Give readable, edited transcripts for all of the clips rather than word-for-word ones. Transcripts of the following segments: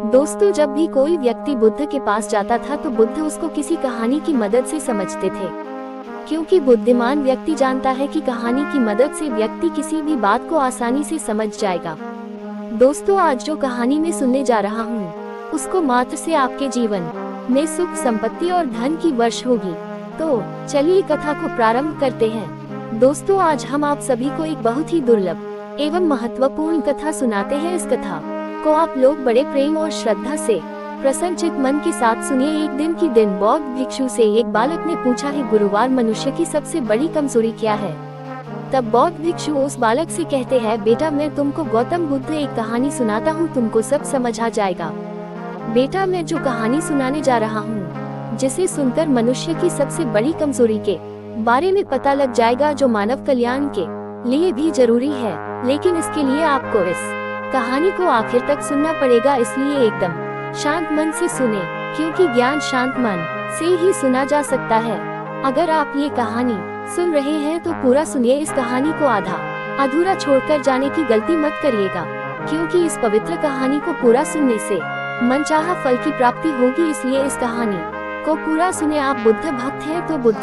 दोस्तों, जब भी कोई व्यक्ति बुद्ध के पास जाता था तो बुद्ध उसको किसी कहानी की मदद से समझते थे, क्योंकि बुद्धिमान व्यक्ति जानता है कि कहानी की मदद से व्यक्ति किसी भी बात को आसानी से समझ जाएगा। दोस्तों, आज जो कहानी मैं सुनने जा रहा हूँ उसको मात्र से आपके जीवन में सुख, संपत्ति और धन की वर्ष होगी। तो चलिए कथा को प्रारंभ करते हैं। दोस्तों, आज हम आप सभी को एक बहुत ही दुर्लभ एवं महत्वपूर्ण कथा सुनाते हैं। इस कथा को आप लोग बड़े प्रेम और श्रद्धा से प्रसन्नचित मन के साथ सुनिए। एक दिन की दिन बौद्ध भिक्षु से एक बालक ने पूछा है, गुरुवार मनुष्य की सबसे बड़ी कमजोरी क्या है? तब बौद्ध भिक्षु उस बालक से कहते हैं, बेटा मैं तुमको गौतम बुद्ध एक कहानी सुनाता हूँ, तुमको सब समझ आ जाएगा। बेटा, मैं जो कहानी सुनाने जा रहा हूँ जिसे सुनकर मनुष्य की सबसे बड़ी कमजोरी के बारे में पता लग जाएगा, जो मानव कल्याण के लिए भी जरूरी है। लेकिन इसके लिए आपको इस कहानी को आखिर तक सुनना पड़ेगा, इसलिए एकदम शांत मन से सुने, क्योंकि ज्ञान शांत मन से ही सुना जा सकता है। अगर आप ये कहानी सुन रहे हैं तो पूरा सुनिए। इस कहानी को आधा अधूरा छोड़कर जाने की गलती मत करिएगा, क्योंकि इस पवित्र कहानी को पूरा सुनने से मनचाहा फल की प्राप्ति होगी। इसलिए इस कहानी को पूरा सुने। आप बुद्ध भक्त हैं तो बुद्ध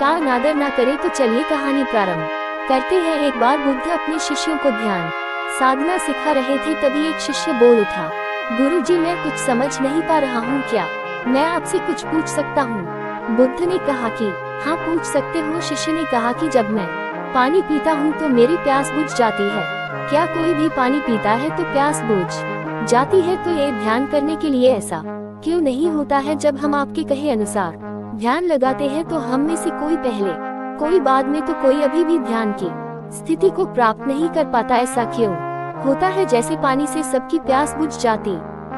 का अनादर न करें। तो चलिए कहानी प्रारंभ करते हैं। एक बार बुद्ध अपने शिष्यों को ध्यान साधना सिखा रहे थे, तभी एक शिष्य बोल उठा, गुरुजी, मैं कुछ समझ नहीं पा रहा हूँ, क्या मैं आपसे कुछ पूछ सकता हूँ? बुद्ध ने कहा कि हाँ, पूछ सकते हो। शिष्य ने कहा कि जब मैं पानी पीता हूँ तो मेरी प्यास बुझ जाती है। क्या कोई भी पानी पीता है तो प्यास बुझ जाती है? तो ये ध्यान करने के लिए ऐसा क्यों नहीं होता है? जब हम आपके कहे अनुसार ध्यान लगाते हैं तो हम में से कोई पहले, कोई बाद में, तो कोई अभी भी ध्यान की स्थिति को प्राप्त नहीं कर पाता। ऐसा क्यों होता है? जैसे पानी से सबकी प्यास बुझ जाती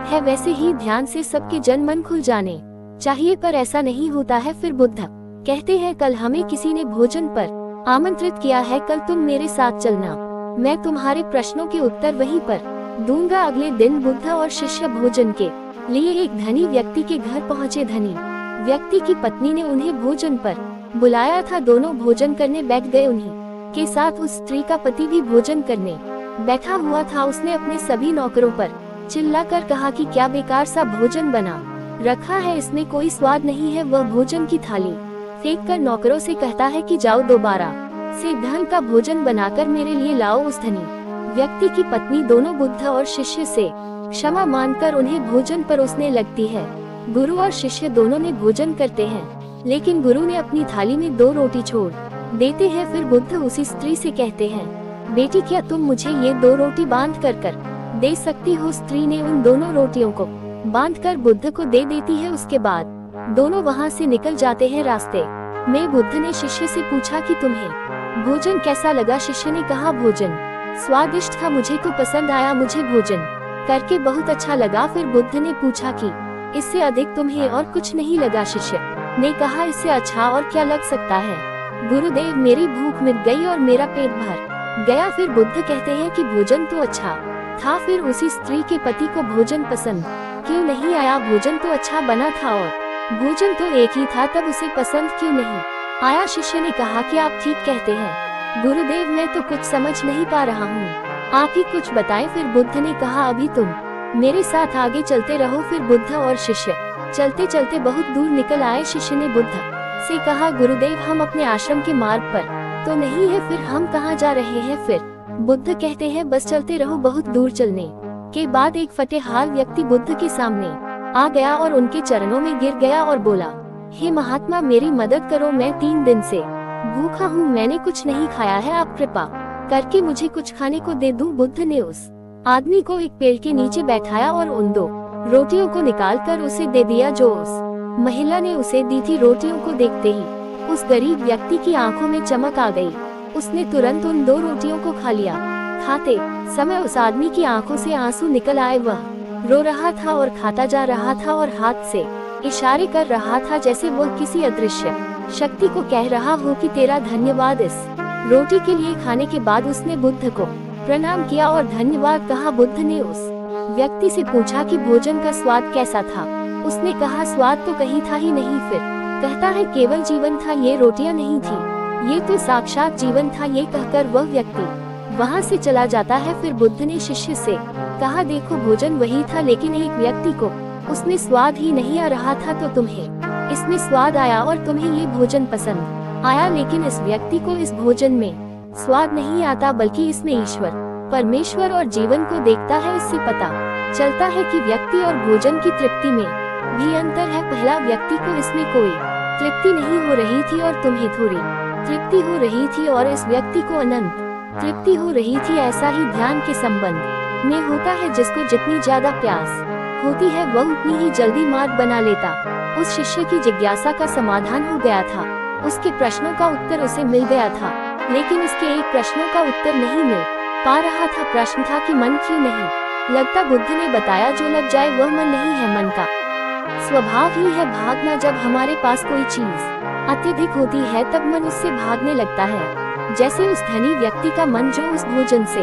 है, वैसे ही ध्यान से सबके जन मन खुल जाने चाहिए, पर ऐसा नहीं होता है। फिर बुद्ध कहते हैं, कल हमें किसी ने भोजन पर आमंत्रित किया है, कल तुम मेरे साथ चलना, मैं तुम्हारे प्रश्नों के उत्तर वहीं पर दूंगा। अगले दिन बुद्ध और शिष्य भोजन के लिए एक धनी व्यक्ति के घर पहुँचे। धनी व्यक्ति की पत्नी ने उन्हें भोजन पर बुलाया था। दोनों भोजन करने बैठ गए। उन्हीं के साथ उस स्त्री का पति भी भोजन करने बैठा हुआ था। उसने अपने सभी नौकरों पर चिल्लाकर कहा कि क्या बेकार सा भोजन बना रखा है, इसमें कोई स्वाद नहीं है। वह भोजन की थाली फेंक कर नौकरों से कहता है कि जाओ दोबारा से ढंग का भोजन बनाकर मेरे लिए लाओ। उस धनी व्यक्ति की पत्नी दोनों बुद्ध और शिष्य से क्षमा मांगकर उन्हें भोजन परोसने लगती है। गुरु और शिष्य दोनों ने भोजन करते हैं, लेकिन गुरु ने अपनी थाली में 2 रोटी छोड़ देते हैं। फिर बुद्ध उसी स्त्री से कहते हैं, बेटी, क्या तुम मुझे ये 2 रोटी बांध कर दे सकती हो? स्त्री ने उन दोनों रोटियों को बांधकर बुद्ध को दे देती है। उसके बाद दोनों वहाँ से निकल जाते हैं। रास्ते में बुद्ध ने शिष्य से पूछा कि तुम्हें भोजन कैसा लगा? शिष्य ने कहा, भोजन स्वादिष्ट था, मुझे तो पसंद आया, मुझे भोजन करके बहुत अच्छा लगा। फिर बुद्ध ने पूछा कि इससे अधिक तुम्हें और कुछ नहीं लगा? शिष्य ने कहा, इससे अच्छा और क्या लग सकता है गुरुदेव, मेरी भूख मिट गई और मेरा पेट भर गया। फिर बुद्ध कहते हैं कि भोजन तो अच्छा था, फिर उसी स्त्री के पति को भोजन पसंद क्यों नहीं आया? भोजन तो अच्छा बना था और भोजन तो एक ही था, तब उसे पसंद क्यों नहीं आया? शिष्य ने कहा कि आप ठीक कहते हैं गुरुदेव, मैं तो कुछ समझ नहीं पा रहा हूँ, आप ही कुछ बताएं। फिर बुद्ध ने कहा, अभी तुम मेरे साथ आगे चलते रहो। फिर बुद्ध और शिष्य चलते चलते बहुत दूर निकल आए। शिष्य ने बुद्ध से कहा, गुरुदेव, हम अपने आश्रम के मार्ग पर तो नहीं है, फिर हम कहाँ जा रहे हैं? फिर बुद्ध कहते हैं, बस चलते रहो। बहुत दूर चलने के बाद एक फटेहाल व्यक्ति बुद्ध के सामने आ गया और उनके चरणों में गिर गया और बोला, हे महात्मा, मेरी मदद करो, मैं 3 दिन से भूखा हूँ, मैंने कुछ नहीं खाया है, आप कृपा करके मुझे कुछ खाने को दे दूं। बुद्ध ने उस आदमी को एक पेड़ के नीचे बैठाया और उन 2 रोटियों को निकालकर उसे दे दिया जो उस महिला ने उसे दी थी। रोटियों को देखते ही उस गरीब व्यक्ति की आंखों में चमक आ गई। उसने तुरंत उन 2 रोटियों को खा लिया। खाते समय उस आदमी की आंखों से आंसू निकल आए। वह रो रहा था और खाता जा रहा था और हाथ से इशारे कर रहा था, जैसे वो किसी अदृश्य शक्ति को कह रहा हो कि तेरा धन्यवाद। इस रोटी के लिए खाने के बाद उसने बुद्ध को प्रणाम किया और धन्यवाद कहा। बुद्ध ने उस व्यक्ति से पूछा कि भोजन का स्वाद कैसा था? उसने कहा, स्वाद तो कहीं था ही नहीं। फिर कहता है, केवल जीवन था, ये रोटियां नहीं थी, ये तो साक्षात जीवन था। ये कहकर वह व्यक्ति वहाँ से चला जाता है। फिर बुद्ध ने शिष्य से कहा देखो भोजन वही था, लेकिन एक व्यक्ति को उसमें स्वाद ही नहीं आ रहा था, तो तुम्हें इसमें स्वाद आया और तुम्हें ये भोजन पसंद आया। लेकिन इस व्यक्ति को इस भोजन में स्वाद नहीं आता, बल्कि इसमें ईश्वर, परमेश्वर और जीवन को देखता है। इससे पता चलता है कि व्यक्ति और भोजन की तृप्ति में भी अंतर है। पहला व्यक्ति को इसमें कोई तृप्ति नहीं हो रही थी और तुम्हें थोड़ी तृप्ति हो रही थी, और इस व्यक्ति को अनंत तृप्ति हो रही थी। ऐसा ही ध्यान के संबंध में होता है, जिसको जितनी ज्यादा प्यास होती है वह उतनी ही जल्दी मार्ग बना लेता। उस शिष्य की जिज्ञासा का समाधान हो गया था, उसके प्रश्नों का उत्तर उसे मिल गया था, लेकिन इसके एक प्रश्नों का उत्तर नहीं मिल पा रहा था। प्रश्न था कि मन क्यों नहीं लगता। बुद्ध ने बताया जो लग जाए वह मन नहीं है, मन का स्वभाव ही है भागना। जब हमारे पास कोई चीज अत्यधिक होती है तब मन उससे भागने लगता है। जैसे उस धनी व्यक्ति का मन जो उस भोजन से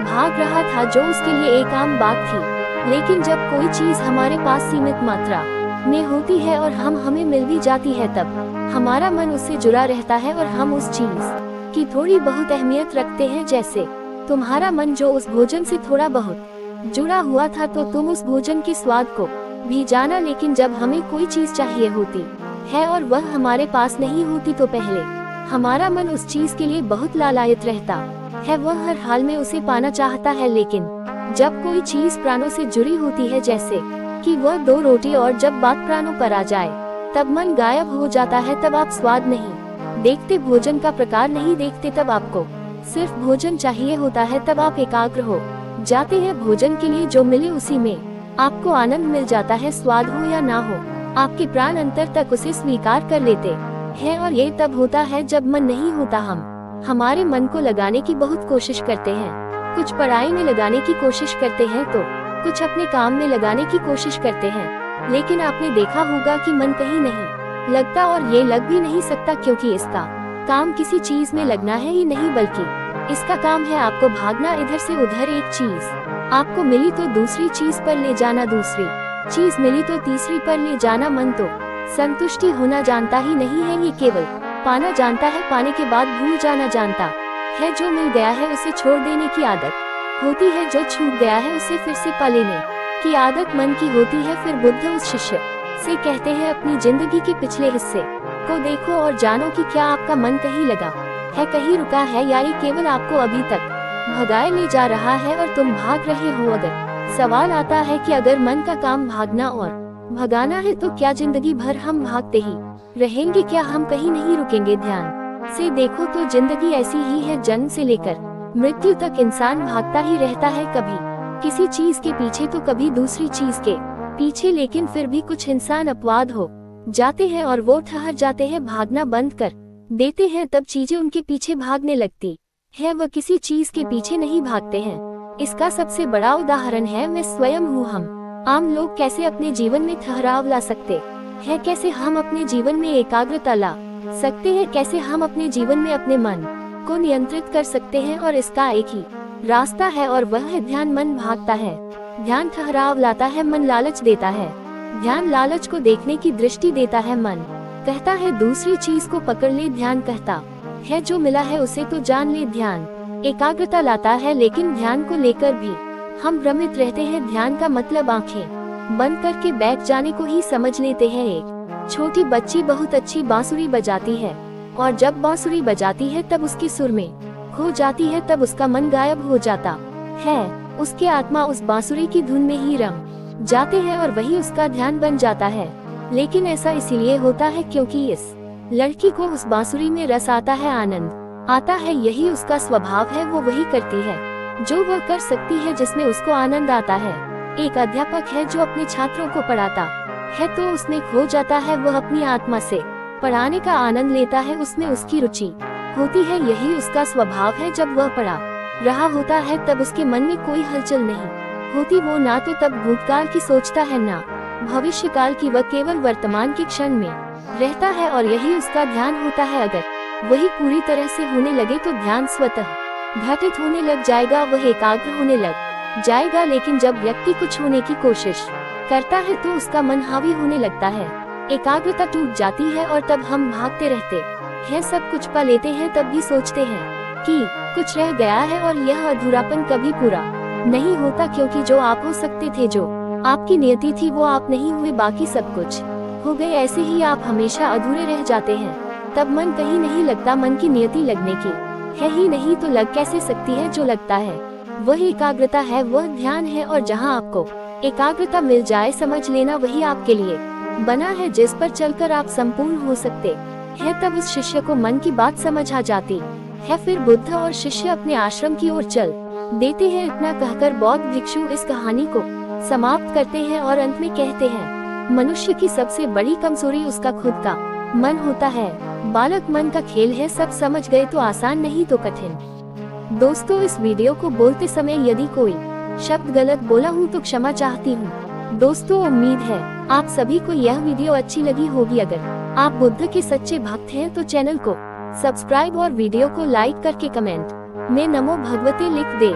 भाग रहा था, जो उसके लिए एक आम बात थी। लेकिन जब कोई चीज हमारे पास सीमित मात्रा में होती है और हमें मिल भी जाती है, तब हमारा मन उससे जुड़ा रहता है और हम उस चीज की थोड़ी बहुत अहमियत रखते हैं। जैसे तुम्हारा मन जो उस भोजन से थोड़ा बहुत जुड़ा हुआ था, तो तुम उस भोजन के स्वाद को भी जाना। लेकिन जब हमें कोई चीज चाहिए होती है और वह हमारे पास नहीं होती, तो पहले हमारा मन उस चीज के लिए बहुत लालायित रहता है, वह हर हाल में उसे पाना चाहता है। लेकिन जब कोई चीज प्राणों से जुड़ी होती है, जैसे कि वह 2 रोटी, और जब बात प्राणों पर आ जाए तब मन गायब हो जाता है। तब आप स्वाद नहीं देखते, भोजन का प्रकार नहीं देखते, तब आपको सिर्फ भोजन चाहिए होता है। तब आप एकाग्र हो जाते हैं भोजन के लिए, जो मिले उसी में आपको आनंद मिल जाता है, स्वाद हो या ना हो। आपके प्राण अंतर तक उसे स्वीकार कर लेते हैं, और ये तब होता है जब मन नहीं होता। हम हमारे मन को लगाने की बहुत कोशिश करते हैं, कुछ पढ़ाई में लगाने की कोशिश करते हैं, तो कुछ अपने काम में लगाने की कोशिश करते हैं। लेकिन आपने देखा होगा कि मन कहीं नहीं लगता, और ये लग भी नहीं सकता, क्योंकि इसका काम किसी चीज में लगना है ही नहीं, बल्कि इसका काम है आपको भागना इधर से उधर। एक चीज आपको मिली तो दूसरी चीज पर ले जाना, दूसरी चीज मिली तो तीसरी पर ले जाना। मन तो संतुष्टि होना जानता ही नहीं है, ये केवल पाना जानता है, पाने के बाद भूल जाना जानता है। जो मिल गया है उसे छोड़ देने की आदत होती है, जो छूट गया है उसे फिर से पा लेने की आदत मन की होती है। फिर बुद्ध उस शिष्य से कहते हैं, अपनी जिंदगी के पिछले हिस्से को देखो और जानो कि क्या आपका मन कहीं लगा है, कहीं रुका है, या ये केवल आपको अभी तक भगाए ले जा रहा है और तुम भाग रहे हो। अगर सवाल आता है कि अगर मन का काम भागना और भगाना है, तो क्या जिंदगी भर हम भागते ही रहेंगे? क्या हम कहीं नहीं रुकेंगे? ध्यान से देखो तो जिंदगी ऐसी ही है, जन्म से लेकर मृत्यु तक इंसान भागता ही रहता है, कभी किसी चीज के पीछे तो कभी दूसरी चीज के पीछे। लेकिन फिर भी कुछ इंसान अपवाद हो जाते हैं और वो ठहर जाते हैं, भागना बंद कर देते हैं, तब चीजें उनके पीछे भागने लगती है, वह किसी चीज के पीछे नहीं भागते हैं। इसका सबसे बड़ा उदाहरण है मैं स्वयं हूँ। हम आम लोग कैसे अपने जीवन में ठहराव ला सकते हैं, कैसे हम अपने जीवन में एकाग्रता ला सकते हैं, कैसे हम अपने जीवन में अपने मन को नियंत्रित कर सकते हैं। और इसका एक ही रास्ता है, और वह है ध्यान। मन भागता है, ध्यान ठहराव लाता है, मन लालच देता है, ध्यान लालच को देखने की दृष्टि देता है। मन कहता है दूसरी चीज को पकड़ ले, ध्यान कहता है जो मिला है उसे तो जान ले। ध्यान एकाग्रता लाता है, लेकिन ध्यान को लेकर भी हम भ्रमित रहते हैं। ध्यान का मतलब आंखें बंद करके बैठ जाने को ही समझ लेते हैं। एक छोटी बच्ची बहुत अच्छी बांसुरी बजाती है, और जब बांसुरी बजाती है तब उसके सुर में खो जाती है, तब उसका मन गायब हो जाता है, उसके आत्मा उस बांसुरी की धुन में ही रम जाते हैं, और वही उसका ध्यान बन जाता है। लेकिन ऐसा इसीलिए होता है क्योंकि इस लड़की को उस बांसुरी में रस आता है, आनंद आता है, यही उसका स्वभाव है। वो वही करती है जो वह कर सकती है, जिसमें उसको आनंद आता है। एक अध्यापक है जो अपने छात्रों को पढ़ाता है, तो उसमें खो जाता है, वह अपनी आत्मा से पढ़ाने का आनंद लेता है, उसमें उसकी रुचि होती है, यही उसका स्वभाव है। जब वह पढ़ा रहा होता है तब उसके मन में कोई हलचल नहीं होती, वो ना तो तब भूतकाल की सोचता है ना भविष्य काल की, वह केवल वर्तमान के क्षण में रहता है, और यही उसका ध्यान होता है। अगर वही पूरी तरह से होने लगे तो ध्यान स्वतः घटित होने लग जाएगा, वह एकाग्र होने लग जाएगा। लेकिन जब व्यक्ति कुछ होने की कोशिश करता है तो उसका मन हावी होने लगता है, एकाग्रता टूट जाती है, और तब हम भागते रहते हैं, सब कुछ पा लेते हैं, तब भी सोचते हैं कि कुछ रह गया है और यह अधूरापन कभी पूरा नहीं होता, क्योंकि जो आप हो सकते थे, जो आपकी नियति थी, वो आप नहीं हुए, बाकी सब कुछ हो गए। ऐसे ही आप हमेशा अधूरे रह जाते हैं। तब मन कहीं नहीं लगता। मन की नियति लगने की है ही नहीं तो लग कैसे सकती है? जो लगता है वह एकाग्रता है, वह ध्यान है। और जहाँ आपको एकाग्रता मिल जाए, समझ लेना वही आपके लिए बना है, जिस पर चलकर आप संपूर्ण हो सकते हैं। तब उस शिष्य को मन की बात समझ आ जाती है। फिर बुद्ध और शिष्य अपने आश्रम की ओर चल देते हैं। इतना कहकर बौद्ध भिक्षु इस कहानी को समाप्त करते हैं और अंत में कहते हैं, मनुष्य की सबसे बड़ी कमजोरी उसका खुद का मन होता है। बालक मन का खेल है। सब समझ गए तो आसान, नहीं तो कठिन। दोस्तों, इस वीडियो को बोलते समय यदि कोई शब्द गलत बोला हूँ तो क्षमा चाहती हूँ। दोस्तों, उम्मीद है आप सभी को यह वीडियो अच्छी लगी होगी। अगर आप बुद्ध के सच्चे भक्त हैं तो चैनल को सब्सक्राइब और वीडियो को लाइक करके कमेंट में नमो भगवते लिख दे।